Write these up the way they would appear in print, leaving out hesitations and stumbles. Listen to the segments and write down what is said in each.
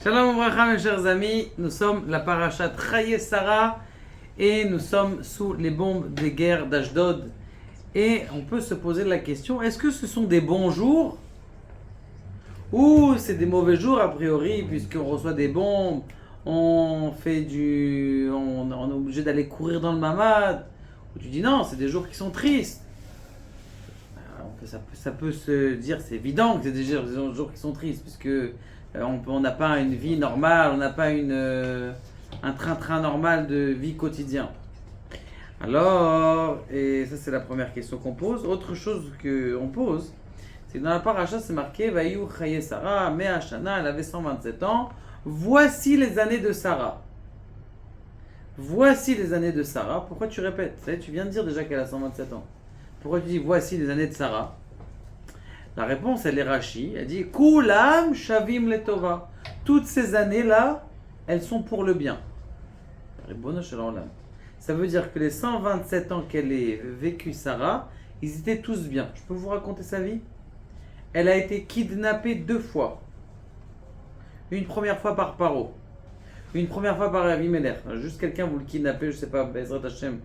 Shalom Ouvracha, mes chers amis, nous sommes la parashat Chaye Sarah et nous sommes sous les bombes des guerres d'Ashdod. Et on peut se poser la question, est-ce que ce sont des bons jours ou c'est des mauvais jours a priori, puisqu'on reçoit des bombes, on est obligé d'aller courir dans le mamad. Ou tu dis non, c'est des jours qui sont tristes. Ça peut se dire, c'est évident que c'est des jours qui sont tristes, puisque on n'a pas une vie normale, on n'a pas un train-train normal de vie quotidien. Alors, et ça c'est la première question qu'on pose. Autre chose qu'on pose, c'est que dans la paracha c'est marqué Vayu Chaye Sarah, Mea Shana, elle avait 127 ans. Voici les années de Sarah. Voici les années de Sarah. Pourquoi tu répètes? Ça y est, tu viens de dire déjà qu'elle a 127 ans. Pourquoi tu dis voici les années de Sarah? La réponse, elle est Rashi. Elle dit Kulam Shavim Letova. Toutes ces années-là, elles sont pour le bien. Ça veut dire que les 127 ans qu'elle ait vécu, Sarah, ils étaient tous bien. Je peux vous raconter sa vie? Elle a été kidnappée 2 fois. Une première fois par Paro. Une première fois par Avimelech. Juste quelqu'un vous le kidnapper, je sais pas, Bezrat Hashem.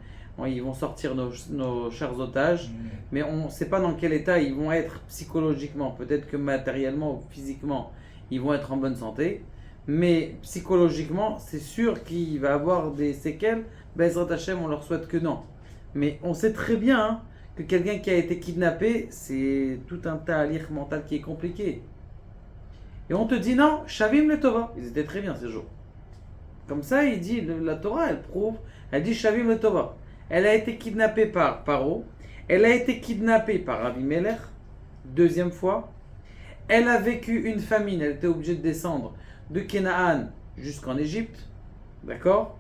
Ils vont sortir nos chers otages, mais on ne sait pas dans quel état ils vont être psychologiquement. Peut-être que matériellement ou physiquement, ils vont être en bonne santé. Mais psychologiquement, c'est sûr qu'il va avoir des séquelles. Bezrat Hashem, on leur souhaite que non. Mais on sait très bien hein, que quelqu'un qui a été kidnappé, c'est tout un ta'alir mental qui est compliqué. Et on te dit non, Shavim le Tova. Ils étaient très bien ces jours. Comme ça, il dit, la Torah, elle prouve, elle dit Shavim le Tova. Elle a été kidnappée par Paro. Elle a été kidnappée par Avimelech, 2e fois. Elle a vécu une famine. Elle était obligée de descendre de Canaan jusqu'en Égypte. D'accord?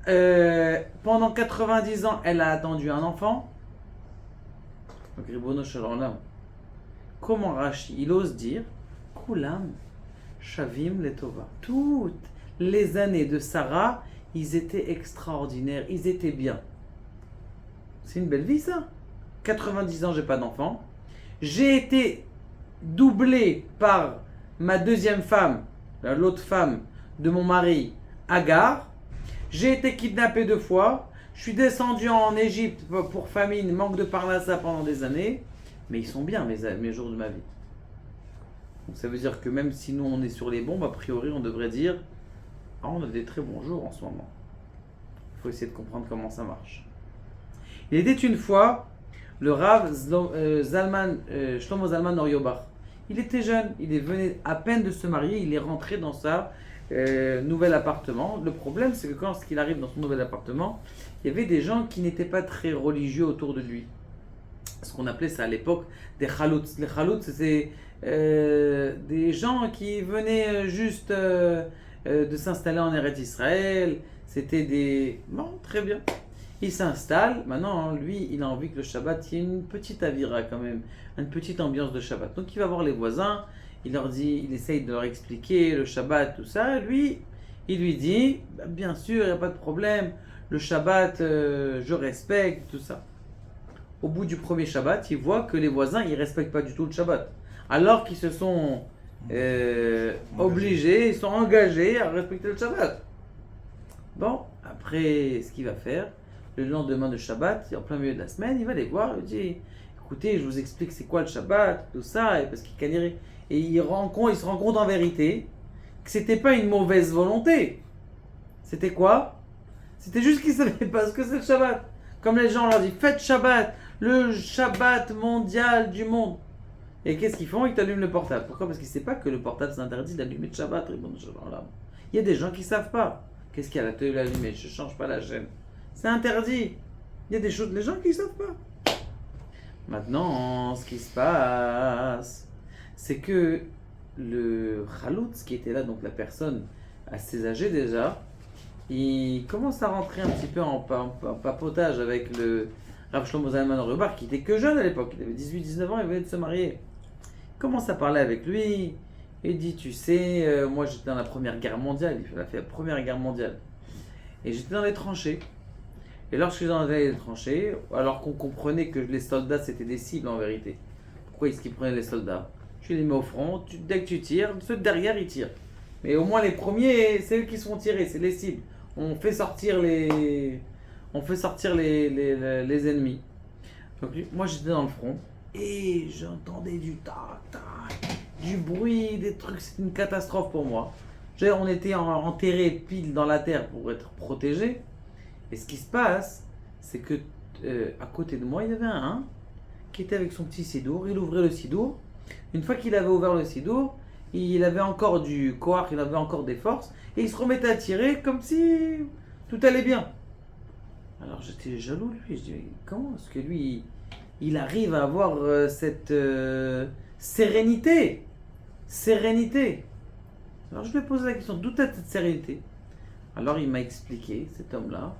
Pendant 90 ans, elle a attendu un enfant. Donc, Ribono Shel Olam. Comment Rashi, il ose dire Kulam Shavim Letova. Toutes les années de Sarah, ils étaient extraordinaires. Ils étaient bien. C'est une belle vie ça. 90 ans, j'ai pas d'enfant. J'ai été doublé par ma 2e femme, l'autre femme de mon mari, Agar. J'ai été kidnappé 2 fois. Je suis descendu en Égypte pour famine, manque de parnassa pendant des années. Mais ils sont bien mes jours de ma vie. Donc ça veut dire que même si nous on est sur les bombes, a priori on devrait dire ah, on a des très bons jours en ce moment. Il faut essayer de comprendre comment ça marche. Il était une fois le Rav Shlomo Zalman Auerbach. Il était jeune, il venait à peine de se marier, il est rentré dans sa nouvel appartement. Le problème, c'est que quand il arrive dans son nouvel appartement, il y avait des gens qui n'étaient pas très religieux autour de lui. Ce qu'on appelait ça à l'époque des chaloutz. Les chaloutz, c'est des gens qui venaient juste de s'installer en Eretz Israël. C'était des... Bon, très bien. Il s'installe, maintenant lui il a envie que le Shabbat, il y ait une petite avira quand même, une petite ambiance de Shabbat. Donc il va voir les voisins, il leur dit, il essaye de leur expliquer le Shabbat, tout ça. Lui, il lui dit, bah, bien sûr, il n'y a pas de problème, le Shabbat, je respecte, tout ça. Au bout du premier Shabbat, il voit que les voisins, ils ne respectent pas du tout le Shabbat. Alors qu'ils se sont obligés, ils sont engagés à respecter le Shabbat. Bon, après, ce qu'il va faire, le lendemain de Shabbat, en plein milieu de la semaine, il va les voir, il dit écoutez, je vous explique c'est quoi le Shabbat, tout ça, et parce qu'il et il se rend compte en vérité que c'était pas une mauvaise volonté. C'était quoi? C'était juste qu'ils savaient pas ce que c'est le Shabbat. Comme les gens leur disent faites Shabbat, le Shabbat mondial du monde. Et qu'est-ce qu'ils font? Ils t'allument le portable. Pourquoi? Parce qu'ils ne savent pas que le portable c'est interdit d'allumer le Shabbat. Il y a des gens qui ne savent pas. Qu'est-ce qu'il y a? La télé allumée, je ne change pas la chaîne. C'est interdit. Il y a des choses, les gens qui ne savent pas. Maintenant, ce qui se passe, c'est que le chaloutz qui était là, donc la personne assez âgée déjà, il commence à rentrer un petit peu en papotage avec le Rav Shlomo Zalman Auerbach, qui était que jeune à l'époque. Il avait 18-19 ans, il venait de se marier. Il commence à parler avec lui. Il dit, tu sais, moi j'étais dans la Première Guerre mondiale. Il a fait la Première Guerre mondiale. Et j'étais dans les tranchées. Et lorsque j'étais dans les tranchées, alors qu'on comprenait que les soldats c'était des cibles en vérité. Pourquoi est-ce qu'ils prenaient les soldats? Tu les mets au front, dès que tu tires, ceux de derrière ils tirent. Mais au moins les premiers, c'est eux qui se font tirer, c'est les cibles. On fait sortir les ennemis. Donc moi j'étais dans le front et j'entendais du tac tac, du bruit, des trucs, c'était une catastrophe pour moi. On était enterrés pile dans la terre pour être protégés. Et ce qui se passe, c'est que à côté de moi, il y avait un qui était avec son petit sidour. Il ouvrait le sidour. Une fois qu'il avait ouvert le sidour, il avait encore du koach, il avait encore des forces. Et il se remettait à tirer comme si tout allait bien. Alors j'étais jaloux de lui. Je dis, mais comment est-ce que lui, il arrive à avoir cette sérénité? Sérénité. Alors je lui ai posé la question, d'où est cette sérénité? Alors il m'a expliqué, cet homme-là,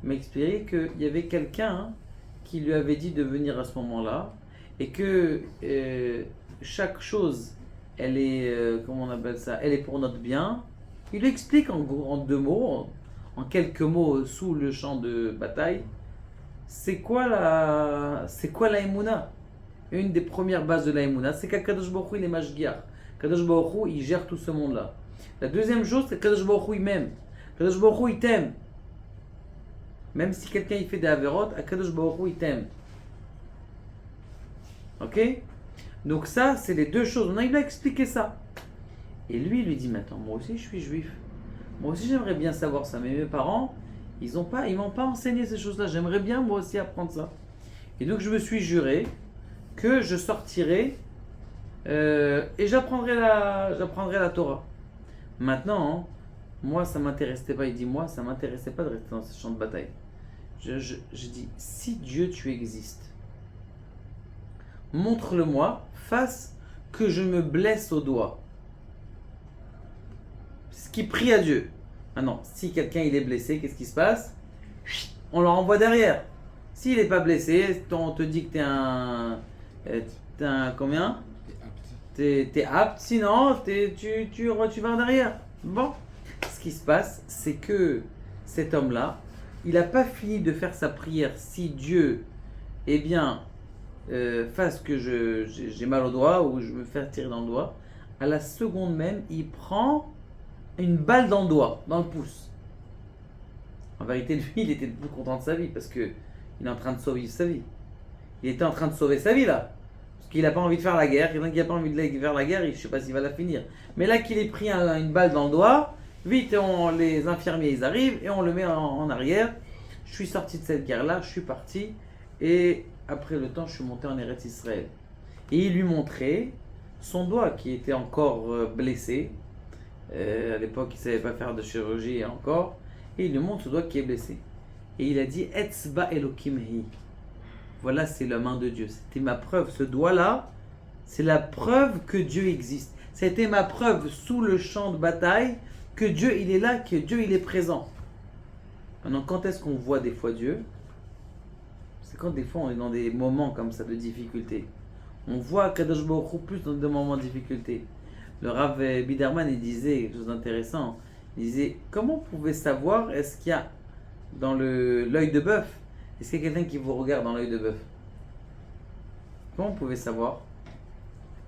il m'a expliqué qu'il y avait quelqu'un qui lui avait dit de venir à ce moment-là et que chaque chose, elle est, comment on appelle ça, elle est pour notre bien. Il lui explique en deux mots, en quelques mots sous le champ de bataille, c'est quoi la Emouna? Une des premières bases de la Emouna, c'est qu'Akadosh Baruch Hu, il est Mashgiach. Kadosh Baruch Hu, il gère tout ce monde-là. La deuxième chose, c'est que Kadosh Baruch Hu, il m'aime. Kadosh Baruch Hu, il t'aime. Même si quelqu'un il fait des avérotes, Kadosh Baruch Hu, il t'aime. Ok? Donc ça, c'est les deux choses. On a expliqué ça. Et lui, il lui dit, mais attends, moi aussi, je suis juif. Moi aussi, j'aimerais bien savoir ça. Mais mes parents, ils m'ont pas enseigné ces choses-là. J'aimerais bien, moi aussi, apprendre ça. Et donc, je me suis juré que je sortirai et j'apprendrai la Torah. Maintenant, moi, ça m'intéressait pas. Il dit, moi, ça m'intéressait pas de rester dans ce champ de bataille. Je dis, si Dieu, tu existes, montre-le-moi, fasse que je me blesse au doigt. Ce qui prie à Dieu. Maintenant, si quelqu'un il est blessé, qu'est-ce qui se passe? On le renvoie derrière. S'il n'est pas blessé, on te dit que t'es un combien? T'es apte, sinon tu vas en arrière. Bon, ce qui se passe, c'est que cet homme-là, il n'a pas fini de faire sa prière. Si Dieu, eh bien, fasse que j'ai mal au doigt ou je me fais tirer dans le doigt, à la seconde même, il prend une balle dans le doigt, dans le pouce. En vérité, lui, il était le plus content de sa vie parce que il est en train de sauver sa vie. Il était en train de sauver sa vie là. Parce qu'il n'a pas envie de faire la guerre. Quelqu'un qui n'a pas envie de faire la guerre, je ne sais pas s'il va la finir. Mais là qu'il ait pris une balle dans le doigt, vite, les infirmiers ils arrivent et on le met en arrière. Je suis sorti de cette guerre là, je suis parti. Et après le temps, je suis monté en Eretz Israël. Et il lui montrait son doigt qui était encore blessé. À l'époque, il ne savait pas faire de chirurgie encore. Et il lui montre ce doigt qui est blessé. Et il a dit Etzba Elokim hi. Voilà, c'est la main de Dieu. C'était ma preuve. Ce doigt-là, c'est la preuve que Dieu existe. C'était ma preuve sous le champ de bataille que Dieu, il est là, que Dieu, il est présent. Maintenant, quand est-ce qu'on voit des fois Dieu? C'est quand des fois on est dans des moments comme ça de difficulté. On voit Kadosh Baruch Hu plus dans des moments de difficulté. Le Rav Biderman, il disait quelque chose d'intéressant. Il disait, comment vous pouvez savoir, est-ce qu'il y a dans l'œil de bœuf, est-ce qu'il y a quelqu'un qui vous regarde dans l'œil de bœuf? Comment vous pouvez savoir?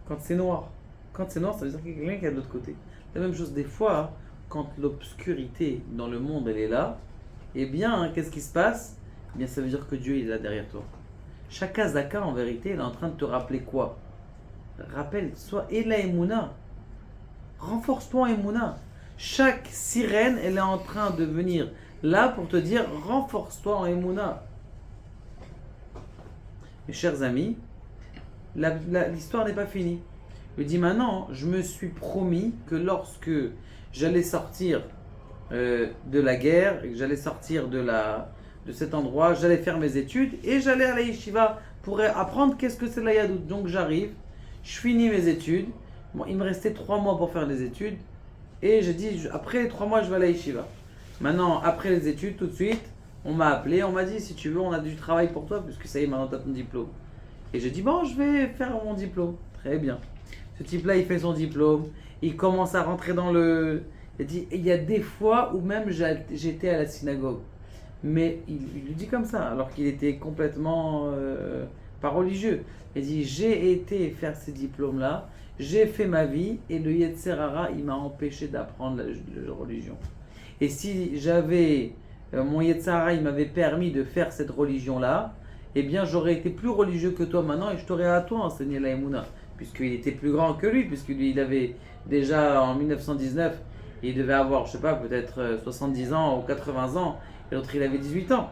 Quand c'est noir. Quand c'est noir, ça veut dire qu'il y a quelqu'un qui est de l'autre côté. La même chose des fois, quand l'obscurité dans le monde, elle est là, eh bien, qu'est-ce qui se passe? Eh bien, ça veut dire que Dieu, il est là derrière toi. Chaque Azaka, en vérité, il est en train de te rappeler quoi? Rappelle, sois Ela Emouna. Renforce-toi en Emouna. Chaque sirène, elle est en train de venir là pour te dire renforce-toi en Emouna. Mes chers amis, l'histoire n'est pas finie. Il dit maintenant, je me suis promis que lorsque j'allais sortir de la guerre, et que j'allais sortir de cet endroit, j'allais faire mes études et j'allais à la yeshiva pour apprendre qu'est-ce que c'est la yadout. Donc j'arrive, je finis mes études. Bon, il me restait 3 mois pour faire les études. Et j'ai dit, après les 3 mois, je vais à la yeshiva. Maintenant, après les études, tout de suite, on m'a appelé, on m'a dit, si tu veux, on a du travail pour toi, puisque ça y est, maintenant tu as ton diplôme. Et j'ai dit, bon, je vais faire mon diplôme. Très bien. Ce type-là, il fait son diplôme. Il commence à rentrer dans le... Il dit, il y a des fois où même j'étais à la synagogue. Mais il lui dit comme ça, alors qu'il était complètement pas religieux. Il dit, j'ai été faire ces diplômes-là. j'ai fait ma vie et le Yetzer Hara, il m'a empêché d'apprendre la religion. Et si j'avais, mon Yetzer Hara, il m'avait permis de faire cette religion-là, eh bien j'aurais été plus religieux que toi maintenant et je t'aurais à toi enseigné la Emouna. Puisqu'il était plus grand que lui, puisqu'il il avait déjà en 1919, il devait avoir, je sais pas, peut-être 70 ans ou 80 ans, et l'autre il avait 18 ans.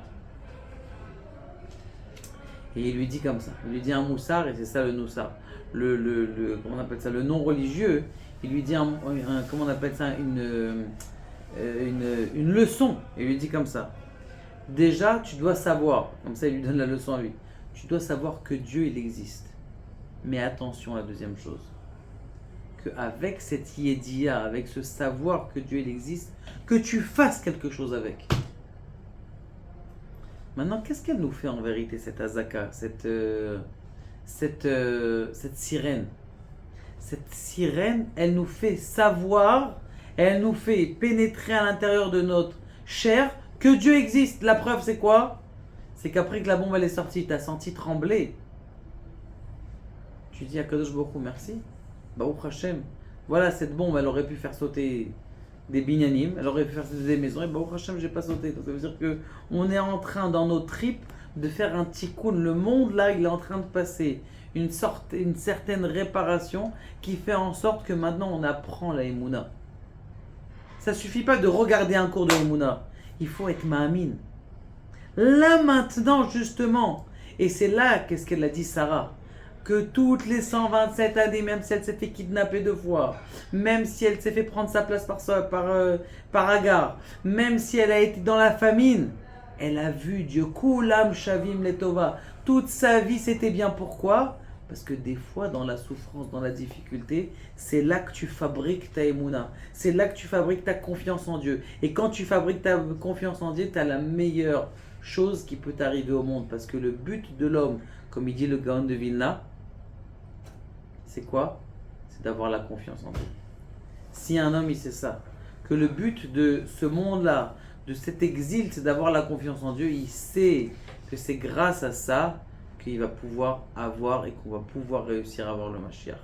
Et il lui dit comme ça, il lui dit un moussard, et c'est ça le noussard. Comment on appelle ça, le non religieux, il lui dit comment on appelle ça, une leçon. Il lui dit comme ça. Déjà, tu dois savoir, comme ça il lui donne la leçon à lui, tu dois savoir que Dieu il existe. Mais attention à la deuxième chose, qu'avec cette yédia, avec ce savoir que Dieu il existe, que tu fasses quelque chose avec. Maintenant, qu'est-ce qu'elle nous fait en vérité, cette azaka, cette sirène? Cette sirène, elle nous fait savoir, elle nous fait pénétrer à l'intérieur de notre chair que Dieu existe. La preuve, c'est quoi? C'est qu'après que la bombe elle est sortie, tu as senti trembler. Tu dis à Kadosh Baruch Hu, merci. Baruch Hashem. Voilà, cette bombe, elle aurait pu faire sauter des binyanim, elle aurait pu faire sauter des maisons, et Baruch Hashem, j'ai pas sauté. Donc ça veut dire que on est en train, dans nos tripes, de faire un tikkun. Le monde, là, il est en train de passer une certaine réparation qui fait en sorte que maintenant, on apprend la Emouna. Ça suffit pas de regarder un cours de Emouna. Il faut être ma'amin. Là, maintenant, justement, et c'est là, qu'est-ce qu'elle a dit, Sarah? Que toutes les 127 années, même si elle s'est fait kidnapper 2 fois, même si elle s'est fait prendre sa place par Agar, même si elle a été dans la famine, elle a vu Dieu. Kulam Shavim Letova. Toute sa vie, c'était bien. Pourquoi? Parce que des fois, dans la souffrance, dans la difficulté, c'est là que tu fabriques ta émouna. C'est là que tu fabriques ta confiance en Dieu. Et quand tu fabriques ta confiance en Dieu, tu as la meilleure chose qui peut t'arriver au monde. Parce que le but de l'homme, comme il dit le Gaon de Vilna, c'est quoi? C'est d'avoir la confiance en Dieu. Si un homme, il sait ça, que le but de ce monde-là, de cet exil, c'est d'avoir la confiance en Dieu, il sait que c'est grâce à ça qu'il va pouvoir avoir et qu'on va pouvoir réussir à avoir le Mashiach.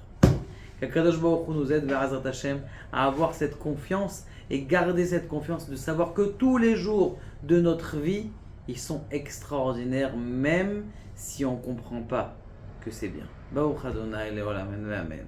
Qu'Akadosh Baruch Hu nous aide vers Hazrat Hashem à avoir cette confiance et garder cette confiance de savoir que tous les jours de notre vie, ils sont extraordinaires, même si on ne comprend pas que c'est bien. Baruch Adonai Le'olam, amen.